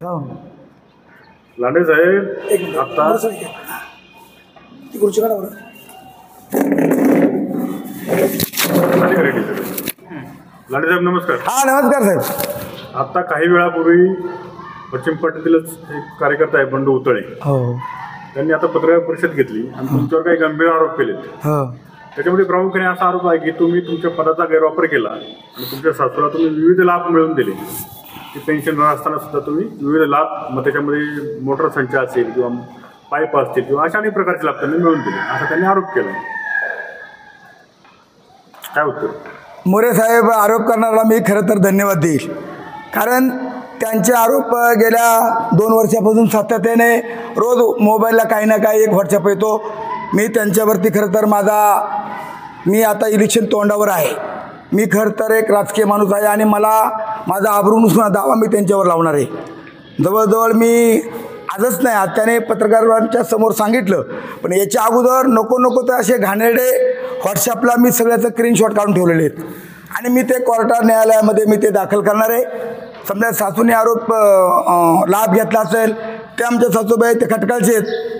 लांडे साहेब आता खुर्ची काढा बरं. लांडे साहेब नमस्कार. हा नमस्कार साहेब. आता काही वेळापूर्वी पश्चिम पट्ट्यातीलच एक कार्यकर्ता आहे बंडू उतळे, हो, त्यांनी आता पत्रकार परिषद घेतली आणि तुमच्यावर काही गंभीर आरोप केले. हो, त्याच्यामध्ये प्रामुख्याने असा आरोप आहे की तुम्ही तुमच्या पदाचा गैरवापर केला आणि तुमच्या सासूला तुम्ही विविध लाभ मिळवून दिले. की पेन्शनर असताना सुद्धा तुम्ही विविध लाभ, मग त्याच्यामध्ये मोटर संच असेल किंवा पाईप असतील किंवा अशा अनेक प्रकारचे लाभ त्यांनी मिळवून दिले, असा त्यांनी आरोप केला. काय उत्तर? मोरे साहेब, आरोप करणारा मी खरं तर धन्यवाद देईल, कारण त्यांचे आरोप गेल्या 2 वर्षापासून सातत्याने रोज मोबाईलला काही ना काही एक व्हॉट्सअप येतो. मी त्यांच्यावरती खरं तर मी आता इलेक्शन तोंडावर आहे. मी खरं तर एक राजकीय माणूस आहे आणि मला माझा आबरूनुसार दावा मी त्यांच्यावर लावणार आहे. जवळजवळ मी आजच नाही, आज त्याने पत्रकारांच्या समोर सांगितलं, पण याच्या अगोदर नको तर असे घाणेरडे व्हॉट्सअपला मी सगळ्याचं स्क्रीनशॉट काढून ठेवलेले आहेत आणि मी ते कोर्टात न्यायालयामध्ये मी ते दाखल करणार आहे. समजा सासूने आरोप लाभ घेतला असेल, ते आमच्या सासूबाई ते खटकाळचे आहेत,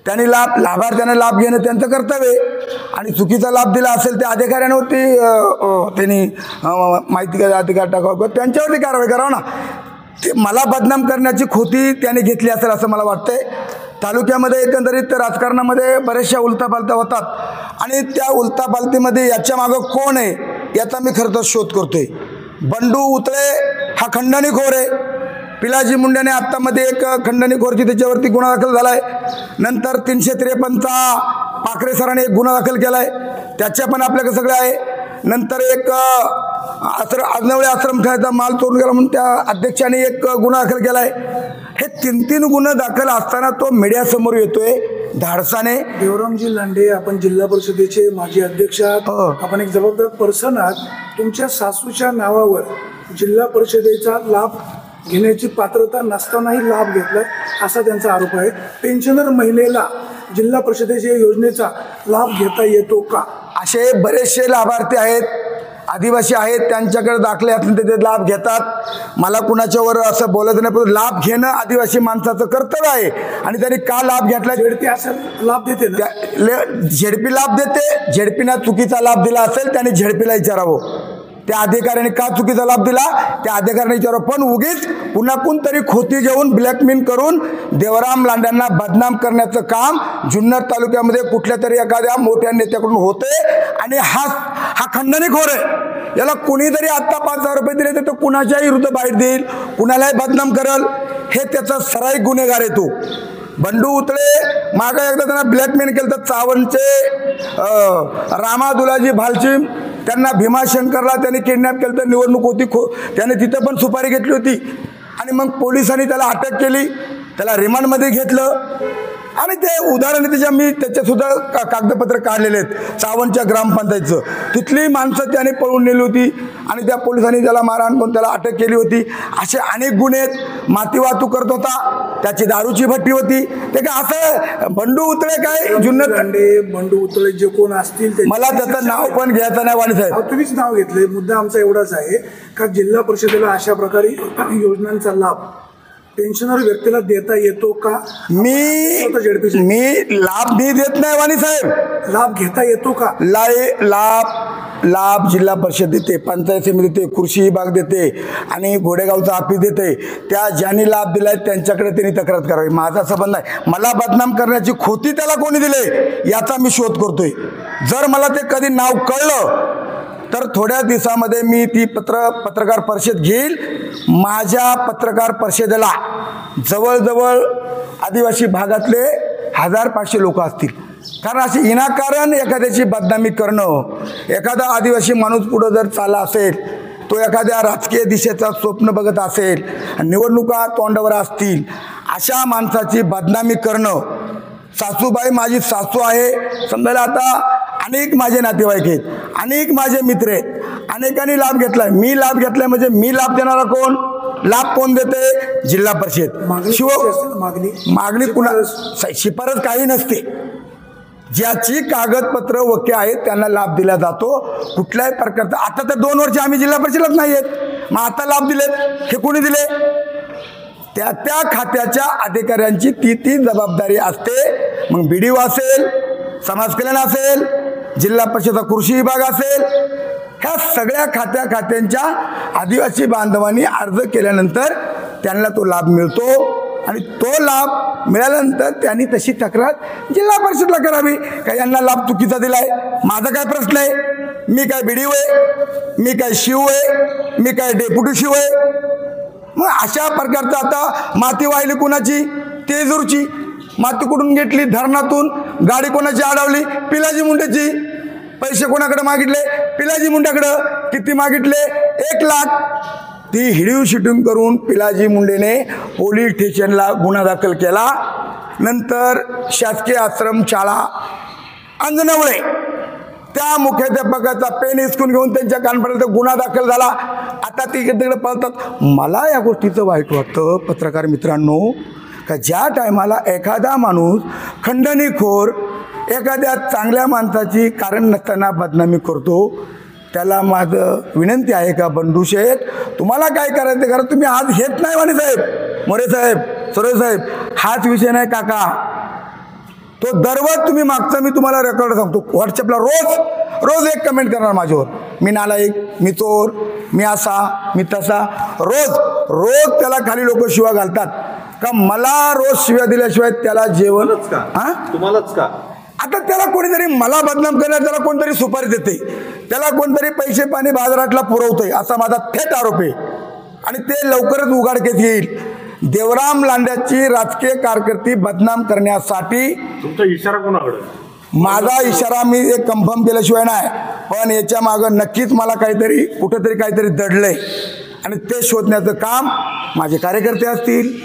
त्यांनी लाभार्थ्यांना लाभ घेणं त्यांचं कर्तव्य आहे आणि चुकीचा लाभ दिला असेल त्या अधिकाऱ्यांवरती त्यांनी माहिती अधिकार टाकावं, त्यांच्यावरती कारवाई करावं ना. ते मला बदनाम करण्याची खोटी त्याने घेतली असेल असं मला वाटतंय. तालुक्यामध्ये एकंदरीत राजकारणामध्ये बऱ्याचशा उलतापालत्या होतात आणि त्या उलतापालतीमध्ये याच्या मागं कोण आहे याचा मी खरं तर शोध करतोय. बंडू उतळे हा खंडणीखोर आहे. पिलाजी मुंडेने आत्तामध्ये एक खंडणीखोरची त्याच्यावरती गुन्हा दाखल झाला आहे. नंतर 353चा पाखरे सरांनी एक गुन्हा दाखल केला आहे, त्याच्या पण आपल्याकडे सगळे आहे. नंतर एक आजनवळे आश्रमशाळेचा माल चोरून गेला म्हणून त्या अध्यक्षाने एक गुन्हा दाखल केला आहे. हे 3 गुन्हे दाखल असताना तो मीडियासमोर येतोय धाडसाने. देवरामजी लांडे, आपण जिल्हा परिषदेचे माजी अध्यक्ष आहात, आपण एक जबाबदार पर्सन आहात. तुमच्या सासूच्या नावावर जिल्हा परिषदेचा लाभ घेण्याची पात्रता नसतानाही लाभ घेतलाय असा त्यांचा आरोप आहे. पेन्शनर महिलेला जिल्हा परिषदेच्या योजनेचा लाभ घेता येतो का? असे बरेचसे लाभार्थी आहेत, आदिवासी आहेत, त्यांच्याकडे दाखले असतील ते लाभ घेतात. मला कुणाच्यावर असं बोलत नाही, पण लाभ घेणं आदिवासी माणसाचं कर्तव्य आहे आणि त्यांनी का लाभ घेतला? झेडपी असं लाभ देते ना, झेडपी लाभ देते. झेडपीनं चुकीचा लाभ दिला असेल त्याने झेडपीला विचारावं, त्या अधिकाऱ्याने का चुकीचा लाभ दिला त्या अधिकाऱ्याने विचारावं. पण उगीच पुन्हा कोणतरी खोटी घेऊन ब्लॅकमेल करून देवराम लांड्यांना बदनाम करण्याचं काम जुन्नर तालुक्यामध्ये कुठल्या तरी एखाद्या मोठ्या नेत्याकडून होते आणि हा खंडणीखोर आहे. याला कुणीतरी आत्ता 5,000 रुपये दिले तर तो कुणाच्याही विरुद्ध बाईट देईल, कुणालाही बदनाम करल. हे त्याचा सराईक गुन्हेगार आहे तो बंडू उतळे. मागं एकदा त्यांना ब्लॅकमेल केलं तर चावणचे रामा दुलाजी भालचिम, त्यांना भीमाशंकरला त्यांनी किडनॅप केलं तर निवडणूक होती, त्याने तिथं पण सुपारी घेतली होती आणि मग पोलिसांनी त्याला अटक केली, त्याला रिमांडमध्ये घेतलं आणि ते उदाहरण मी त्याच्यासुद्धा कागदपत्र काढलेले आहेत. चावणच्या ग्रामपंचायतचं तिथली माणसं त्याने पळून नेली होती आणि त्या पोलिसांनी त्याला मारहाण करून त्याला अटक केली होती. असे अनेक गुन्हे आहेत. माती वाहतूक करत होता, त्याची दारूची भट्टी होती. ते काय असं बंडू उतळे काय जुन्नर लांडे बंडू उतळे जे कोण असतील मला त्याचं नाव पण घ्यायचं नाही वाणी साहेब. तुम्हीच नाव घेतलंय. मुद्दा आमचा एवढाच आहे का जिल्हा परिषदेला अशा प्रकारे योजनांचा लाभ पेन्शनर व्यक्तीला देता येतो का? मी लाभ मी देत नाही वाणी साहेब. लाभ घेता येतो का? लाभ जिल्हा परिषद देते, पंचायत समिती देते, कृषी विभाग देते आणि घोडेगावचा ऑफिस देते. त्या ज्यांनी लाभ दिलाय त्यांच्याकडे त्यांनी तक्रार करावी. माझा संबंध नाही. मला बदनाम करण्याची खोटी त्याला कोणी दिले याचा मी शोध करतोय. जर मला ते कधी नाव कळलं तर थोड्या दिवसामध्ये मी ती पत्रकार परिषद घेईल. माझ्या पत्रकार परिषदेला जवळजवळ आदिवासी भागातले 1,000-500 लोक असतील. कारण अशी विनाकारण एखाद्याची बदनामी करणं, एखादा आदिवासी माणूस पुढं जर चालला असेल, तो एखाद्या राजकीय दिशेचा स्वप्न बघत असेल, निवडणुका तोंडावर असतील, अशा माणसाची बदनामी करणं. सासूबाई माझी सासू आहे समजायला. आता अनेक माझे नातेवाईक आहेत, अनेक माझे मित्र आहेत, अनेकांनी लाभ घेतलाय. मी लाभ घेतलाय म्हणजे मी लाभ देणारा कोण? लाभ कोण देते? जिल्हा परिषद. मागणी कुणा शिफारस काही नसते. ज्याची कागदपत्र ओके आहेत त्यांना लाभ दिला जातो कुठल्याही प्रकारचा. आता तर 2 वर्ष आम्ही जिल्हा परिषदेलाच नाही आहेत, मग आता लाभ दिलेत हे कोणी दिले? त्या त्या खात्याच्या अधिकाऱ्यांची ती जबाबदारी असते. मग BDO असेल, समाज कल्याण असेल, जिल्हा परिषद कृषी विभाग असेल, ह्या सगळ्या खात्यांच्या आदिवासी बांधवांनी अर्ज केल्यानंतर त्यांना तो लाभ मिळतो. आणि तो लाभ मिळाल्यानंतर त्यांनी तशी तक्रार जिल्हा परिषदला करावी. काय यांना लाभ चुकीचा दिलाय, माझा काय प्रश्न आहे? मी काय BDO आहे? मी काय शिव आहे? मी काय डेप्युटी शिव आहे? मग अशा प्रकारचं आता माती वाहिली कुणाची? तेजूरची. माती कुठून घेतली? धरणातून. गाडी कोणाची अडवली? पिलाजी मुंडेची. पैसे कोणाकडे मागितले? पिलाजी मुंड्याकडं. किती मागितले? 1 लाख. ती हिडीव शूटिंग करून पिलाजी मुंडेने पोलीस स्टेशनला गुन्हा दाखल केला. नंतर शासकीय आश्रम शाळा अंजनवळे त्या मुख्याध्यापकाचा पेन हिसकून घेऊन त्यांच्या कानपर्यंत गुन्हा दाखल झाला. आता ती तिकडे पळतात. मला या गोष्टीचं वाईट वाटतं पत्रकार मित्रांनो, का ज्या टायमाला एखादा माणूस खंडणीखोर एखाद्या चांगल्या माणसाची कारण नसताना बदनामी करतो, त्याला माझं विनंती आहे का बंडू शेठ, तुम्हाला काय करायचं करा. तुम्ही आज हेच नाही वाणी साहेब, मोरे साहेब, सुरेश साहेब, हाच विषय नाही काका. तो दररोज तुम्ही मागचा मी तुम्हाला रेकॉर्ड सांगतो. व्हॉट्सअपला रोज एक कमेंट करणार माझ्यावर, मी नालायक, मी चोर, मी असा, मी तसा. रोज त्याला खाली लोक शिव्या घालतात. का मला रोज शिव्या दिल्याशिवाय त्याला जेवण का तुम्हालाच का? आता त्याला कोणीतरी मला बदनाम करणार, त्याला कोणतरी सुपारी देते, त्याला कोणतरी पैसे पाणी बाजारातला पुरवतोय, असा माझा थेट आरोप आहे. आणि ते लवकरच उघडकीस येईल. देवराम लांड्याची राजकीय कारकिर्दी बदनाम करण्यासाठी तुमचा इशारा कोणाकडे? माझा इशारा मी एक कन्फर्म केल्याशिवाय नाही, पण याच्या मागं नक्कीच मला काहीतरी कुठेतरी काहीतरी दडलंय. आणि ते शोधण्याचं काम माझे कार्यकर्ते असतील,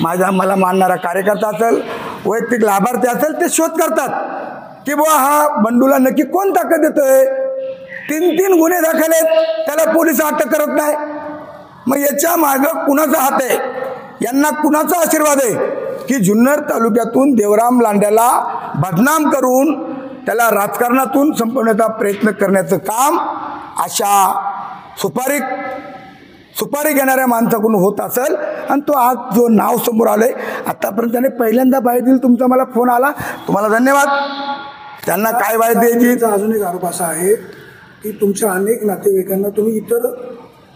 मला मानणारा कार्यकर्ता असेल, वैयक्तिक लाभार्थी असेल, ते शोध करतात की बुवा हा बंडूला नक्की कोण ताकद देतोय. 3 गुन्हे दाखल आहेत, त्याला पोलीस अटक करत नाही. मग याच्या मागं कुणाचा हात आहे? यांना कुणाचा आशीर्वाद आहे की जुन्नर तालुक्यातून देवराम लांड्याला बदनाम करून त्याला राजकारणातून संपवण्याचा प्रयत्न करण्याचं काम अशा सुपारी घेणाऱ्या माणसाकडून होत असेल. आणि तो आज जो नाव समोर आलंय, आतापर्यंत त्याने पहिल्यांदा बाहेर दिली. तुमचा मला फोन आला, तुम्हाला धन्यवाद. त्यांना काय बाहेर द्यायची? अजून एक आरोप असा आहे की तुमच्या अनेक नातेवाईकांना तुम्ही इतर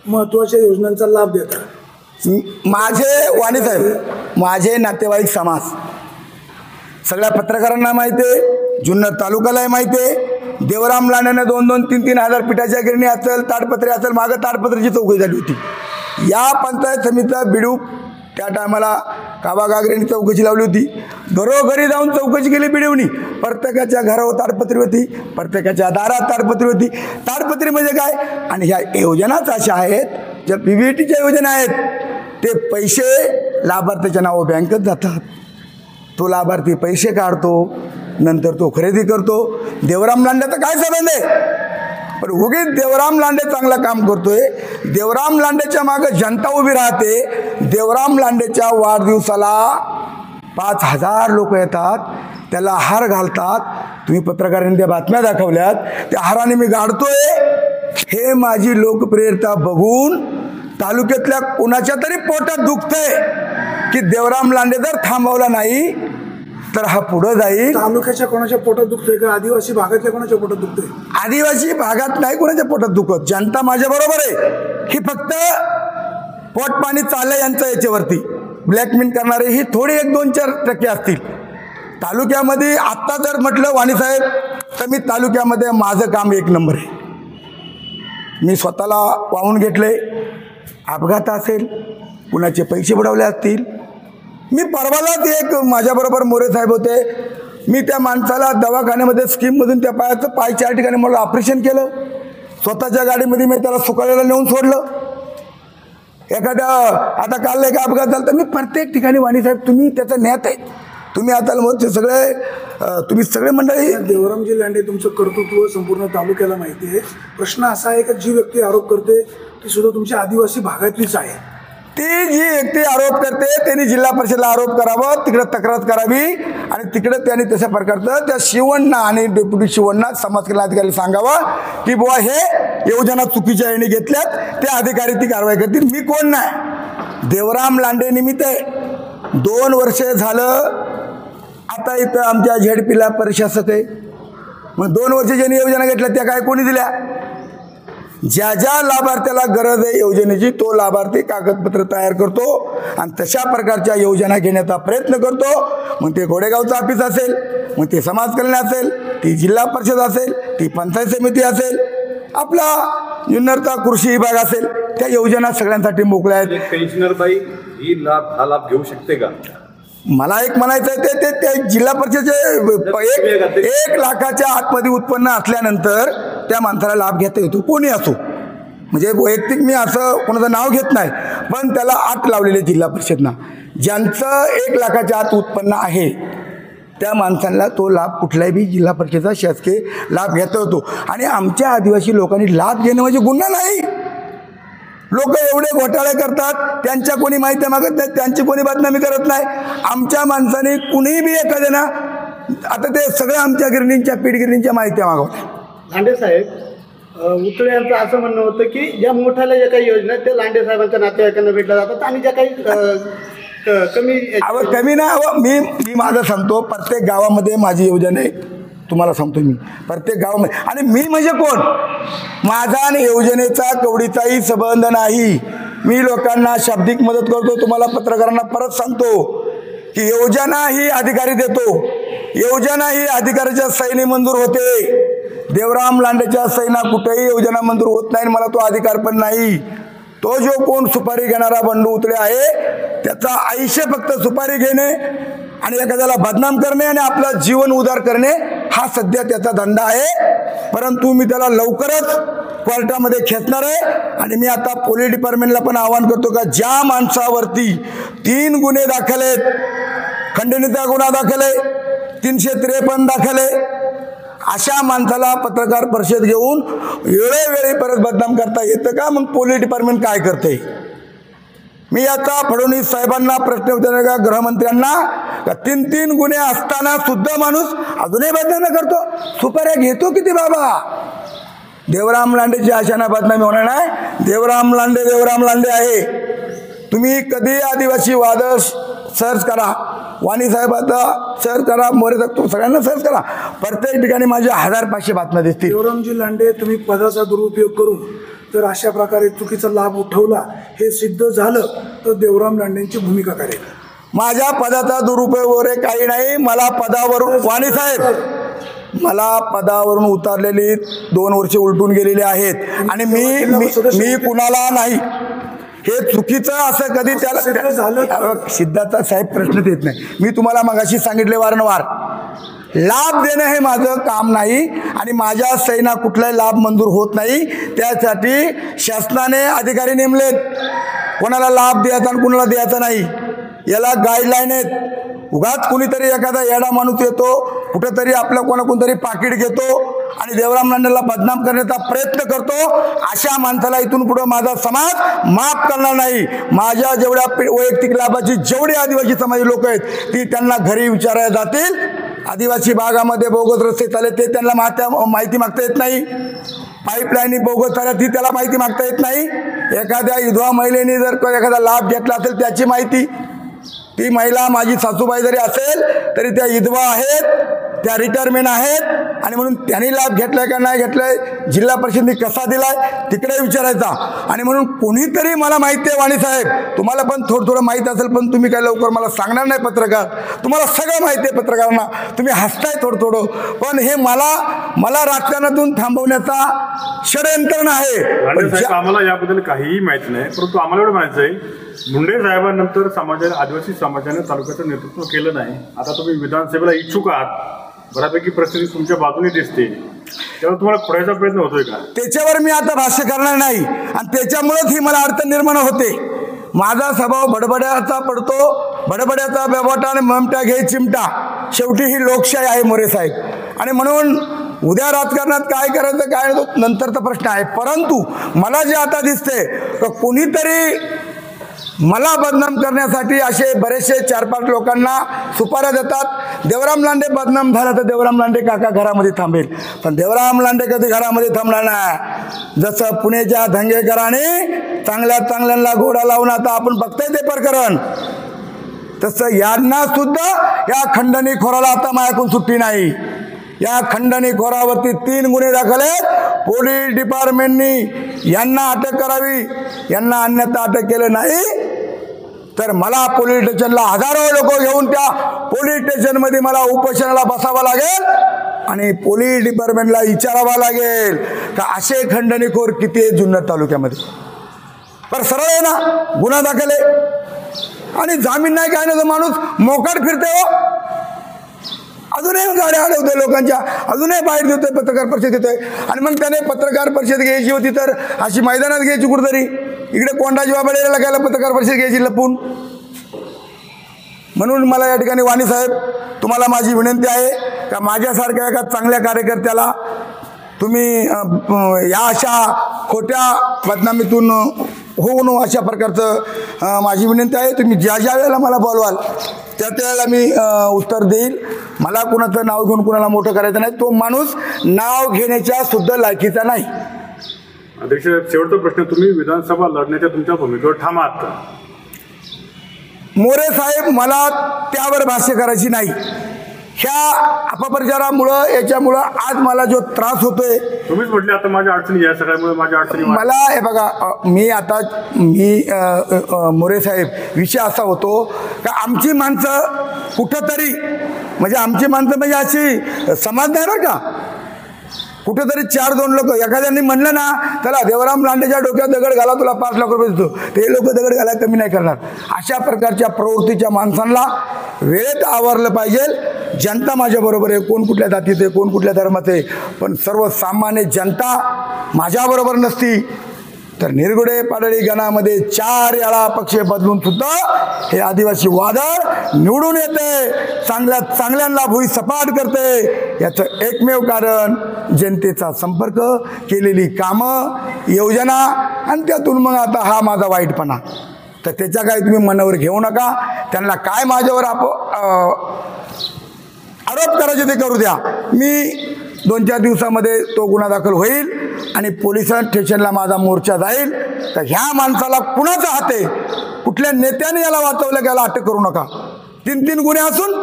महत्वाच्या योजनांचा लाभ देता. माझे वाणी साहेब, माझे नातेवाईक समाज सगळ्या पत्रकारांना माहिती आहे, जुन्नर तालुक्यालाही माहिती आहे. देवराम लांड्याने 2-2, 3-3 हजार पिठाच्या गिरणी असेल, ताडपत्री असेल, मागं ताडपत्रीची चौकशी झाली होती. या पंचायत समितीचा बिडू त्या टायमाला काबा गागरेंनी चौकशी लावली होती. घरोघरी जाऊन चौकशी केली बिडूनी. प्रत्येकाच्या घरावर ताडपत्री होती, प्रत्येकाच्या दारात ताडपत्री होती. ताडपत्री म्हणजे काय? आणि ह्या योजनाच अशा आहेत, ज्या PBTच्या योजना आहेत, ते पैसे लाभार्थ्याच्या नावावर बँकेत जातात. तो लाभार्थी पैसे काढतो, नंतर तो खरेदी करतो. देवराम लांड्याचा काय संबंध आहे? पण उगीच देवराम लांडे चांगलं काम करतोय, देवराम लांडेच्या मागे जनता उभी राहते. देवराम लांडेच्या वाढदिवसाला 5000 लोक येतात, त्याला हार घालतात. तुम्ही पत्रकारांनी त्या बातम्या दाखवल्यात, त्या हाराने मी गाडतोय. हे माझी लोकप्रियता बघून तालुक्यातल्या कोणाच्या तरी पोटात दुखतंय की देवराम लांडे जर थांबवला नाही तर हा पुढे जाईल. तालुक्याच्या कोणाच्या पोटात दुखतोय का आदिवासी भागातल्या कोणाच्या पोटात दुखतोय? आदिवासी भागात नाही कोणाच्या पोटात दुखत. जनता माझ्या बरोबर आहे. ही फक्त पोटपाणी चाललंय यांचं याच्यावरती. ब्लॅकमेल करणारे ही थोडी 1-2-4% असतील. तालुक्यामध्ये आत्ता जर म्हटलं वाणी साहेब, तर मी तालुक्यामध्ये माझं काम 1 नंबर आहे. मी स्वतःला वाहून घेतले. अपघात असेल, कुणाचे पैसे बुडवले असतील. मी परवालाच एक माझ्याबरोबर मोरे साहेब होते, मी त्या माणसाला दवाखान्यामध्ये स्कीममधून त्या पाय 4 ठिकाणी मला ऑपरेशन केलं. स्वतःच्या गाडीमध्ये मी त्याला सुकाळ्याला नेऊन सोडलं. एखाद्या आता काल एक अपघात झाला तर मी प्रत्येक ठिकाणी वाणी साहेब तुम्ही त्याचं ज्ञात आहे. तुम्ही आता तुम्ही सगळे मंडळी. देवरामजी लांडे तुमचं कर्तृत्व संपूर्ण तालुक्याला माहिती आहे. प्रश्न असा आहे की जी व्यक्ती आरोप करते ती सुद्धा तुमच्या आदिवासी भागातलीच आहे. ती जी व्यक्ती आरोप करते त्यांनी जिल्हा परिषदेला आरोप करावं, तिकडे तक्रार करावी आणि तिकडे त्यांनी तशा प्रकारचं त्या शिवण्णा आणि डेप्युटी शिवण्णा समाज कल्याण अधिकारी सांगावं की बुवा हे योजना चुकीच्या याने घेतल्यात, ते अधिकारी ती कारवाई करतील. मी कोण नाही. देवराम लांडे निमित्त आहे. 2 वर्ष झालं आता इथं आमच्या झेडपीला प्रशासक आहे. मग 2 वर्ष ज्यांनी योजना घेतल्या त्या काय कोणी दिल्या? ज्या ज्या लाभार्थ्याला गरज आहे योजनेची तो लाभार्थी कागदपत्र तयार करतो आणि तशा प्रकारच्या योजना घेण्याचा प्रयत्न करतो. मग ते घोडेगावचं ऑफिस असेल, मग ते समाज कल्याण असेल, ती जिल्हा परिषद असेल, ती पंचायत समिती असेल, आपला जुन्नरचा कृषी विभाग असेल, त्या योजना सगळ्यांसाठी मोकळ्या आहेत. पेन्शनर बाई ही हा लाभ घेऊ शकते का? मला एक म्हणायचं आहे ते ते जिल्हा परिषदेचे 1 लाखाच्या आतमध्ये उत्पन्न असल्यानंतर त्या माणसाला लाभ घेता येतो, कोणी असो. म्हणजे वैयक्तिक मी असं कोणाचं नाव घेत नाही, पण त्याला अट लावलेली जिल्हा परिषदना. ज्यांचं 1 लाखाच्या आत उत्पन्न आहे त्या माणसांना तो लाभ कुठल्याही बी जिल्हा परिषदेचा शासकीय लाभ घेता येतो. आणि आमच्या आदिवासी लोकांनी लाभ घेणं म्हणजे गुन्हा नाही. लोक एवढे घोटाळे करतात, त्यांच्या कोणी माहिती मागत नाही, त्यांची कोणी बदनामी करत नाही. आमच्या माणसाने कुणीही बी एखाद्याना आता ते सगळं आमच्या गिरणींच्या पीठगिरणींच्या माहिती मागवतात. लांडे साहेब, उतळे यांचं असं म्हणणं होतं की ज्या मोठ्याला ज्या काही योजना आहेत त्या लांडे साहेबांच्या नातेवाईकांना भेटल्या जातात आणि ज्या काही कमी ना मी माझं सांगतो, प्रत्येक गावामध्ये माझी योजना आहे. तुम्हाला सांगतो मी प्रत्येक गावामध्ये. आणि मी म्हणजे कोण? माझा आणि योजनेचा कवडीचाही संबंध नाही. मी लोकांना शाब्दिक मदत करतो. तुम्हाला पत्रकारांना परत सांगतो की योजना ही अधिकारी देतो, योजना ही अधिकाऱ्याच्या सहीने मंजूर होते. देवराम लांडेच्या सहीना कुठेही योजना मंजूर होत नाही, मला तो अधिकार पण नाही. तो जो कोण सुपारी घेणारा बंडू उतळे आहे त्याचा आयुष्य फक्त सुपारी घेणे आणि एखाद्याला बदनाम करणे आणि आपलं जीवन उधार करणे हा सध्या त्याचा धंदा आहे. परंतु मी त्याला लवकरच कोर्टामध्ये खेचणार आहे. आणि मी आता पोलीस डिपार्टमेंटला पण आवाहन करतो का ज्या माणसावरती 3 गुन्हे दाखल आहेत, खंडणीचा गुन्हा दाखल आहे, 353 दाखल आहे, अशा माणसाला पत्रकार परिषद घेऊन वेळोवेळी परत बदनाम करता येतं का? मग पोलीस डिपार्टमेंट काय करते? मी आता फडणवीस साहेबांना प्रश्न विचारणार का, गृहमंत्र्यांना, का 3 गुन्हे असताना सुद्धा माणूस अजूनही बदनामी करतो? सुपाऱ्या घेतो किती बाबा? देवराम लांडेची आशाना बदनामी होणार नाही. देवराम लांडे आहे. तुम्ही कधी आदिवासी वाद सर्च करा, वाणी साहेबाचा सर्च करा, मोरे साहेब, सगळ्यांना सर्च करा. प्रत्येक ठिकाणी माझ्या 1500 बातम्या दिसतील. देवरामजी लांडे, तुम्ही पदाचा दुरुपयोग करून जर अशा प्रकारे चुकीचा लाभ उठवला हे सिद्ध झालं तर देवराम लांडेंची भूमिका काय? माझ्या पदाचा दुरुपयोग वगैरे काही नाही. मला पदावरून वाणी साहेब, मला पदावरून उतारलेली 2 वर्ष उलटून गेलेली आहेत आणि मी कुणाला नाही हे चुकीचं असं कधी त्याला सिद्धार्थ साहेब प्रश्नच येत नाही. मी तुम्हाला मगाशी सांगितले वारंवार, लाभ देणं हे माझं काम नाही आणि माझ्या सहीना कुठलाही लाभ मंजूर होत नाही. त्यासाठी शासनाने अधिकारी नेमलेत. कोणाला लाभ द्यायचा आणि कोणाला द्यायचा नाही याला गाईडलाईन आहेत. उगाच कुणीतरी एखादा येडा माणूस येतो, कुठेतरी आपलं कोणतरी पाकिट घेतो आणि देवराम लांडेला बदनाम करण्याचा प्रयत्न करतो. अशा माणसाला इथून पुढे माझा समाज माफ करणार नाही. माझ्या जेवढ्या वैयक्तिक लाभाची जेवढे आदिवासी समाज लोक आहेत ती त्यांना घरी विचारायला जातील. आदिवासी भागामध्ये बोगस रस्ते चालले ते त्यांना माहिती मागता येत नाही. पाईपलाईनी बोगस झाल्या ती त्याला माहिती मागता येत नाही. एखाद्या विधवा महिलेने जर एखादा लाभ घेतला असेल त्याची माहिती, ती महिला माझी सासूबाई जरी असेल तरी त्या विधवा आहेत, त्या रिटायरमेंट आहेत आणि म्हणून त्यांनी लाभ घेतलाय का नाही घेतलाय, जिल्हा परिषदेने कसा दिलाय तिकडे विचारायचा. आणि म्हणून कोणीतरी, मला माहिती आहे वाणी साहेब, तुम्हाला पण थोडं माहीत असेल पण तुम्ही काय लवकर मला सांगणार नाही. पत्रकार, तुम्हाला सगळं माहिती आहे. पत्रकारांना तुम्ही हसताय थोडं, पण हे मला राजकारणातून थांबवण्याचा षडयंत्र आहे. आम्हाला याबद्दल काहीही माहिती नाही, परंतु आम्हाला एवढं माहिती आहे मुंडे साहेबांनंतर समाजाने, आदिवासी समाजाने तालुक्याचं नेतृत्व केलं नाही. आता तुम्ही विधानसभेला इच्छुक आहात, बऱ्यापैकी परिस्थिती तुमच्या बाजूने दिसते, तेव्हा तुम्हाला खोडायचा प्रयत्न होतोय का? त्याच्यावर मी आता भाष्य करणार नाही आणि त्याच्यामुळेच ही मला अडचण निर्माण होते. माझा स्वभाव बडबड्याचा पडतो, बडबड्याचा बेबाटा आणि ममटा घे चिमटा. शेवटी ही लोकशाही आहे मोरे साहेब. आणि म्हणून उद्या राजकारणात काय करायचं काय नंतरचा प्रश्न आहे. परंतु मला जे आता दिसते कोणीतरी मला बदनाम करण्यासाठी असे बरेचसे 4-5 लोकांना सुपाऱ्या देतात. देवराम लांडे बदनाम झाला तर देवराम लांडे काका घरामध्ये थांबेल, पण देवराम लांडे कधी घरामध्ये थांबणार नाही. जसं पुण्याच्या धंगेकरांनी चांगल्यांना घोडा लावून आता आपण बघतोय ते प्रकरण, तसं यांना सुद्धा या खंडणीखोराला आता माझ्याकडून सुट्टी नाही. या खंडणीखोरावरती 3 गुन्हे दाखल आहेत. पोलीस डिपार्टमेंटनी यांना अटक करावी, यांना अन्यथा अटक केलं नाही तर मला पोलीस स्टेशनला हजारो लोक घेऊन त्या पोलीस स्टेशनमध्ये मला उपोषणाला बसावं लागेल आणि पोलीस डिपार्टमेंटला विचारावं लागेल का असे खंडणीखोर किती आहे जुन्नर तालुक्यामध्ये. पर सरळ आहे ना, गुन्हा दाखल आहे आणि जामीन नाही काय नाही, माणूस मोकाट फिरते हो. अजूनही गाड्या अडवतोय लोकांच्या, अजूनही बाहेर देतोय, पत्रकार परिषद देतोय. आणि मग त्याने पत्रकार परिषद घ्यायची होती तर अशी मैदानात घ्यायची कुठेतरी, इकडे कोंडाजी बाबाडेला गेला पत्रकार परिषद घ्यायची लपून. म्हणून मला या ठिकाणी वाणी साहेब तुम्हाला माझी विनंती आहे का माझ्यासारख्या एका चांगल्या कार्यकर्त्याला तुम्ही या अशा खोट्या बदनामीतून होऊन अशा प्रकारचं माझी विनंती आहे. तुम्ही ज्या वेळेला मला बोलवाल त्या वेळेला मी उत्तर देईल. मला कुणाचं नाव घेऊन कुणाला मोठं करायचं नाही. तो माणूस नाव घेण्याच्या सुद्धा लायकीचा नाही. अध्यक्ष शेवटचा प्रश्न, तुम्ही विधानसभा लढण्याच्या तुमच्या भूमिकेवर ठाम आहात का? मोरे साहेब, मला त्यावर भाष्य करायची नाही. ह्या अपप्रचारामुळं याच्यामुळं आज मला जो त्रास होतोय, तुम्हीच म्हटले आता माझ्या अडचणी या सगळ्यामुळे माझ्या अडचणी मला हे बघा, मी मोरे साहेब, विषय असा होतो का आमची माणसं कुठंतरी म्हणजे आमची माणसं म्हणजे अशी समाज नाही बरं का, कुठेतरी 4-2 लोक एखाद्याने म्हणलं ना त्याला देवराम लांडेच्या डोक्यात दगड घाला तुला 5 लाख रुपये देतो, ते लोक दगड घालायला कमी नाही करणार. अशा प्रकारच्या प्रवृत्तीच्या माणसांना वेळेत आवरलं पाहिजे. जनता माझ्याबरोबर आहे, कोण कुठल्या जातीत आहे, कोण कुठल्या धर्माचं आहे, पण सर्वसामान्य जनता माझ्याबरोबर नसती तर निरगुडे पाडळी गणामध्ये 4 वेळा पक्ष बदलून सुद्धा हे आदिवासी वादळ निवडून येते, चांगल्यांना भुई सपाट करते. याचं एकमेव कारण जनतेचा संपर्क, केलेली कामं, योजना आणि त्यातून मग आता हा माझा वाईटपणा. तर त्याच्या काही तुम्ही मनावर घेऊ नका. त्यांना काय माझ्यावर आरोप करायचे ते करू द्या. मी 2-4 दिवसामध्ये तो गुन्हा दाखल होईल आणि पोलीस स्टेशनला माझा मोर्चा जाईल. तर ह्या माणसाला कुणाचा हात आहे, कुठल्या नेत्याने याला वाचवलं, याला अटक करू नका. 3 गुन्हे असून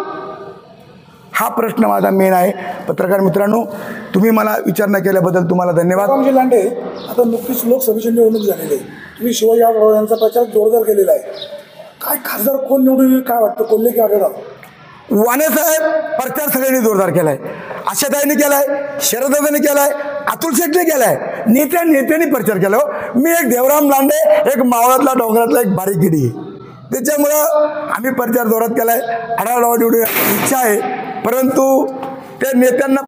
हा प्रश्न माझा मेन आहे. पत्रकार मित्रांनो, तुम्ही मला विचारणा केल्याबद्दल तुम्हाला धन्यवाद. रामजी लांडे, आता नुकतीच लोकसभेची निवडणूक झालेली आहे, तुम्ही शिवाजी आढळराव यांचा प्रचार जोरदार केलेला आहे. काय खासदार कोण निवडून येईल काय वाटतं, कोल्हे की आढळराव? वाणे साहेब प्रचार सगळ्यांनी जोरदार केलाय. आशाताईंनी केलाय, शरददादांनी केलाय, अतुल शेठने केलाय, नेत्यांनी प्रचार केला. मी एक देवराम लांडे, एक मावळातला डोंगरातला एक बारीक गिडी, त्याच्यामुळं आम्ही प्रचार जोरात केलाय. आढळराव निवडून इच्छा आहे, परंतु त्या नेत्यांना